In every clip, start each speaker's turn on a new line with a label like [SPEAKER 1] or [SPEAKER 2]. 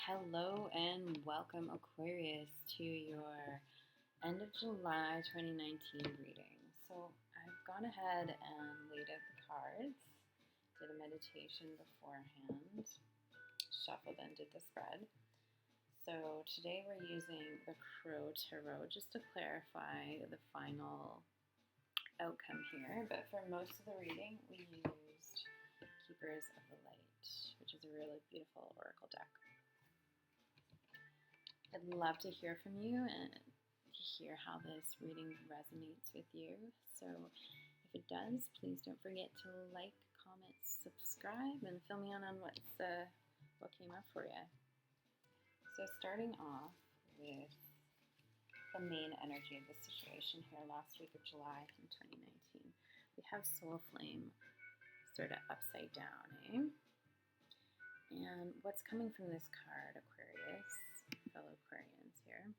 [SPEAKER 1] Hello and welcome, Aquarius, to your end of July 2019 reading. So I've gone ahead and laid out the cards, did a meditation beforehand, shuffled and did the spread. So today we're using the Crow Tarot just to clarify the final outcome here. But for most of the reading, we used Keepers of the Light, which is a really beautiful oracle deck. I'd love to hear from you and hear how this reading resonates with you. So if it does, please don't forget to like, comment, subscribe, and fill me in on what came up for you. So starting off with the main energy of the situation here last week of July in 2019, we have Soul Flame sort of upside down, eh? And what's coming from this card, Aquarius, fellow Aquarians here,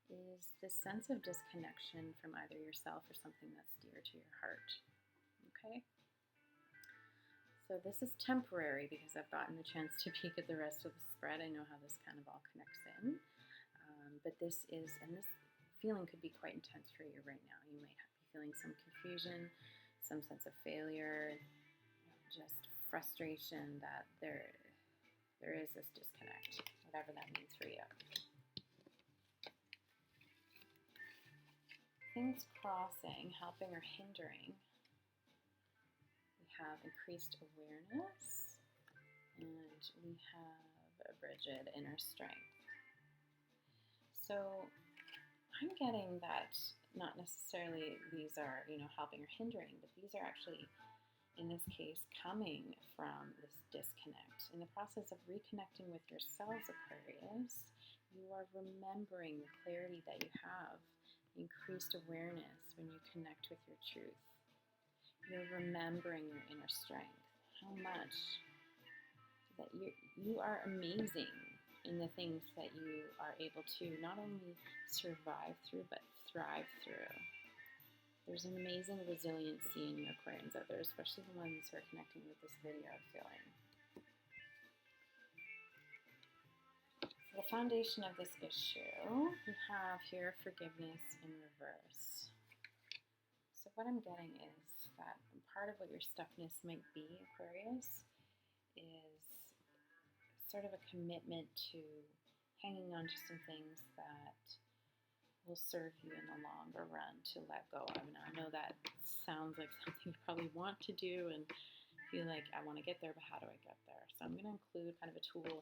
[SPEAKER 1] is this sense of disconnection from either yourself or something that's dear to your heart. Okay? So this is temporary because I've gotten the chance to peek at the rest of the spread. I know how this kind of all connects in. But this feeling could be quite intense for you right now. You might be feeling some confusion, some sense of failure, just frustration that there is this disconnect, whatever that means for you. Things crossing, helping or hindering. We have increased awareness, and we have a rigid inner strength. So I'm getting that not necessarily these are, helping or hindering, but these are actually, in this case, coming from this disconnect. In the process of reconnecting with yourselves, Aquarius, you are remembering the clarity that you have, increased awareness when you connect with your truth. You're remembering your inner strength, how much that you are amazing in the things that you are able to not only survive through, but thrive through. There's an amazing resiliency in you Aquarians out there, especially the ones who are connecting with this video, I'm feeling. So the foundation of this issue, we have here forgiveness in reverse. So what I'm getting is that part of what your stuckness might be, Aquarius, is sort of a commitment to hanging on to some things that will serve you in the longer run to let go of. Now, I know that sounds like something you probably want to do and feel like I want to get there, but how do I get there? So I'm going to include kind of a tool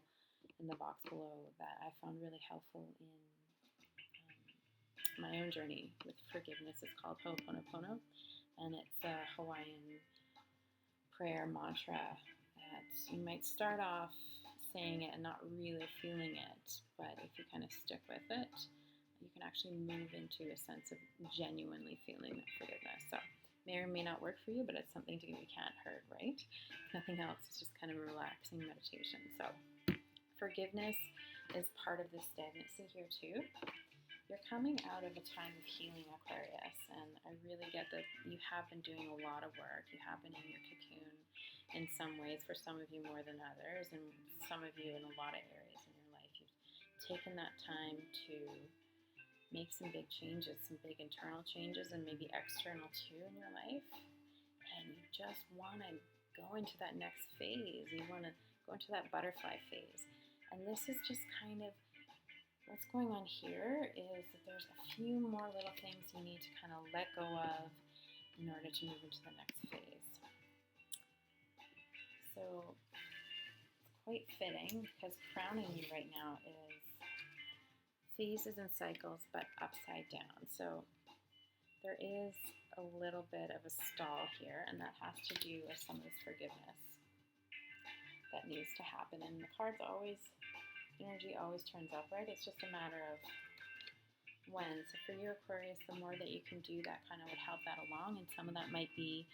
[SPEAKER 1] in the box below that I found really helpful in my own journey with forgiveness. It's called Ho'oponopono, and it's a Hawaiian prayer mantra that you might start off saying it and not really feeling it, but if you kind of stick with it, you can actually move into a sense of genuinely feeling that forgiveness. So may or may not work for you, but it's something to give you can't hurt, right? Nothing else. It's just kind of a relaxing meditation. So forgiveness is part of this stagnancy here too. You're coming out of a time of healing, Aquarius, and I really get that you have been doing a lot of work. You have been in your cocoon in some ways, for some of you more than others, and some of you in a lot of areas in your life. You've taken that time to make some big changes, some big internal changes, and maybe external too in your life, and you just want to go into that next phase. You want to go into that butterfly phase, and this is just kind of what's going on here is that there's a few more little things you need to kind of let go of in order to move into the next phase. So it's quite fitting because crowning you right now is phases and cycles, but upside down. So there is a little bit of a stall here, and that has to do with some of this forgiveness that needs to happen. And the cards always, energy always turns up, right? It's just a matter of when. So for you, Aquarius, the more that you can do, that kind of would help that along. And some of that might be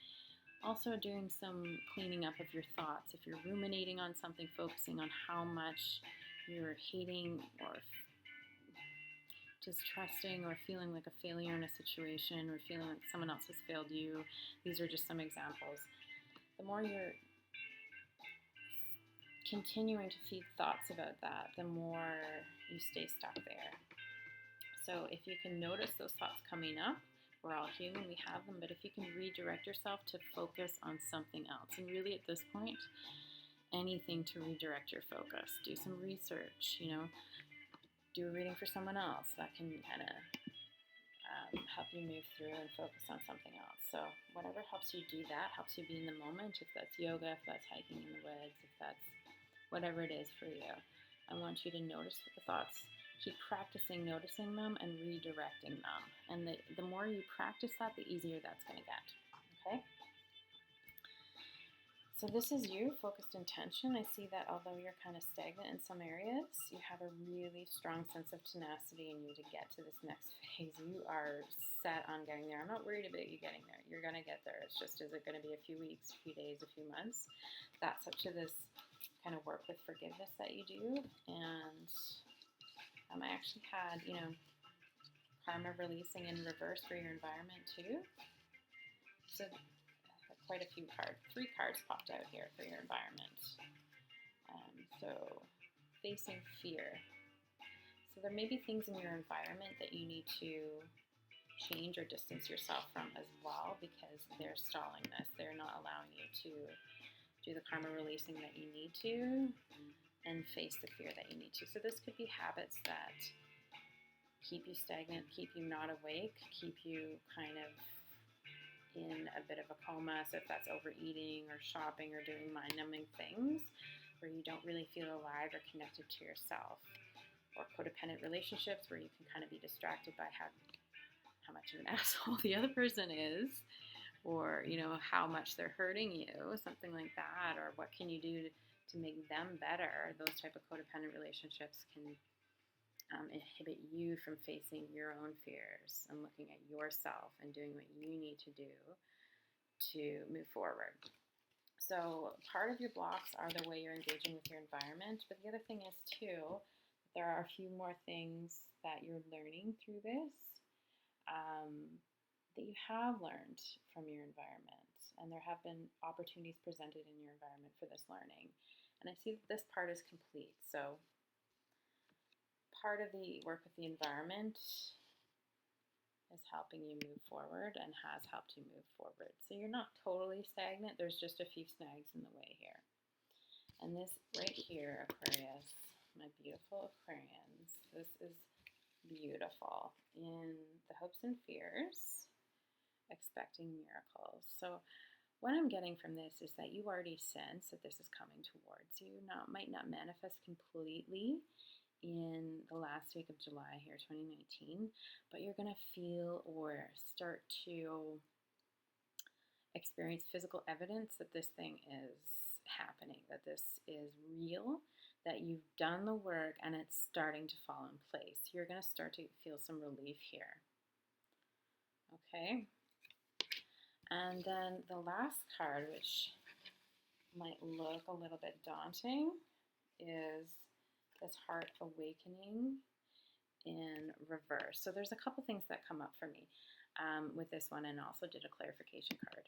[SPEAKER 1] also doing some cleaning up of your thoughts. If you're ruminating on something, focusing on how much you're hating or distrusting or feeling like a failure in a situation or feeling like someone else has failed you. These are just some examples. The more you're continuing to feed thoughts about that, the more you stay stuck there. So if you can notice those thoughts coming up, we're all human, we have them, but if you can redirect yourself to focus on something else, and really at this point, anything to redirect your focus. Do some research, do a reading for someone else. That can kind of help you move through and focus on something else. So whatever helps you do that, helps you be in the moment, if that's yoga, if that's hiking in the woods, if that's whatever it is for you. I want you to notice the thoughts. Keep practicing noticing them and redirecting them. And the more you practice that, the easier that's going to get. Okay? So this is you, focused intention. I see that although you're kind of stagnant in some areas, you have a really strong sense of tenacity in you to get to this next phase. You are set on getting there. I'm not worried about you getting there. You're going to get there. It's just, is it going to be a few weeks, a few days, a few months? That's up to this kind of work with forgiveness that you do. And I actually had, karma releasing in reverse for your environment too. So quite a few cards. 3 cards popped out here for your environment. So facing fear. So there may be things in your environment that you need to change or distance yourself from as well, because they're stalling this. They're not allowing you to do the karma releasing that you need to and face the fear that you need to. So this could be habits that keep you stagnant, keep you not awake, keep you kind of in a bit of a coma. So if that's overeating or shopping or doing mind-numbing things where you don't really feel alive or connected to yourself, or codependent relationships where you can kind of be distracted by how much of an asshole the other person is, or how much they're hurting you, something like that, or what can you do to make them better. Those type of codependent relationships can inhibit you from facing your own fears and looking at yourself and doing what you need to do to move forward. So part of your blocks are the way you're engaging with your environment, but the other thing is too, there are a few more things that you're learning through this that you have learned from your environment, and there have been opportunities presented in your environment for this learning. And I see that this part is complete. So part of the work with the environment is helping you move forward and has helped you move forward. So you're not totally stagnant. There's just a few snags in the way here. And this right here, Aquarius, my beautiful Aquarians, this is beautiful. In the hopes and fears, expecting miracles. So what I'm getting from this is that you already sense that this is coming towards you. Now, it might not manifest completely in the last week of July here, 2019, but you're going to feel or start to experience physical evidence that this thing is happening, that this is real, that you've done the work and it's starting to fall in place. You're going to start to feel some relief here. Okay? And then the last card, which might look a little bit daunting, is this Heart Awakening in reverse. So there's a couple things that come up for me with this one, and also did a clarification card.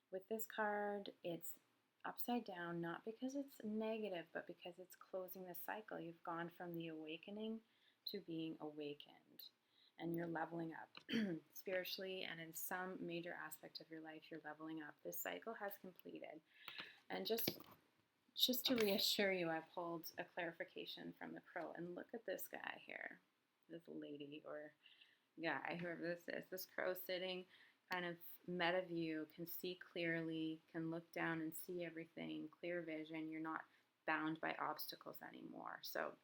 [SPEAKER 1] With this card, it's upside down, not because it's negative, but because it's closing the cycle. You've gone from the awakening to being awakened. And you're leveling up spiritually, and in some major aspect of your life, you're leveling up. This cycle has completed. And just to reassure you, I pulled a clarification from the crow. And look at this guy here, this lady or guy, whoever this is. This crow sitting kind of meta view, can see clearly, can look down and see everything, clear vision. You're not bound by obstacles anymore. So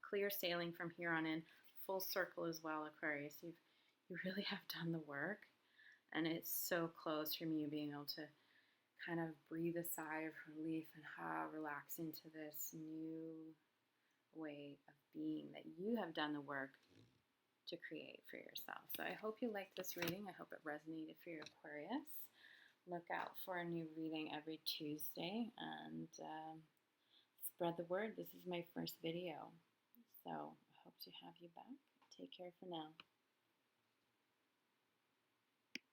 [SPEAKER 1] clear sailing from here on in. Full circle as well, Aquarius. You really have done the work, and it's so close from you being able to kind of breathe a sigh of relief and relax into this new way of being that you have done the work to create for yourself. So I hope you liked this reading. I hope it resonated for your Aquarius. Look out for a new reading every Tuesday, and spread the word. This is my first video, so I hope to have you back. Take care for now.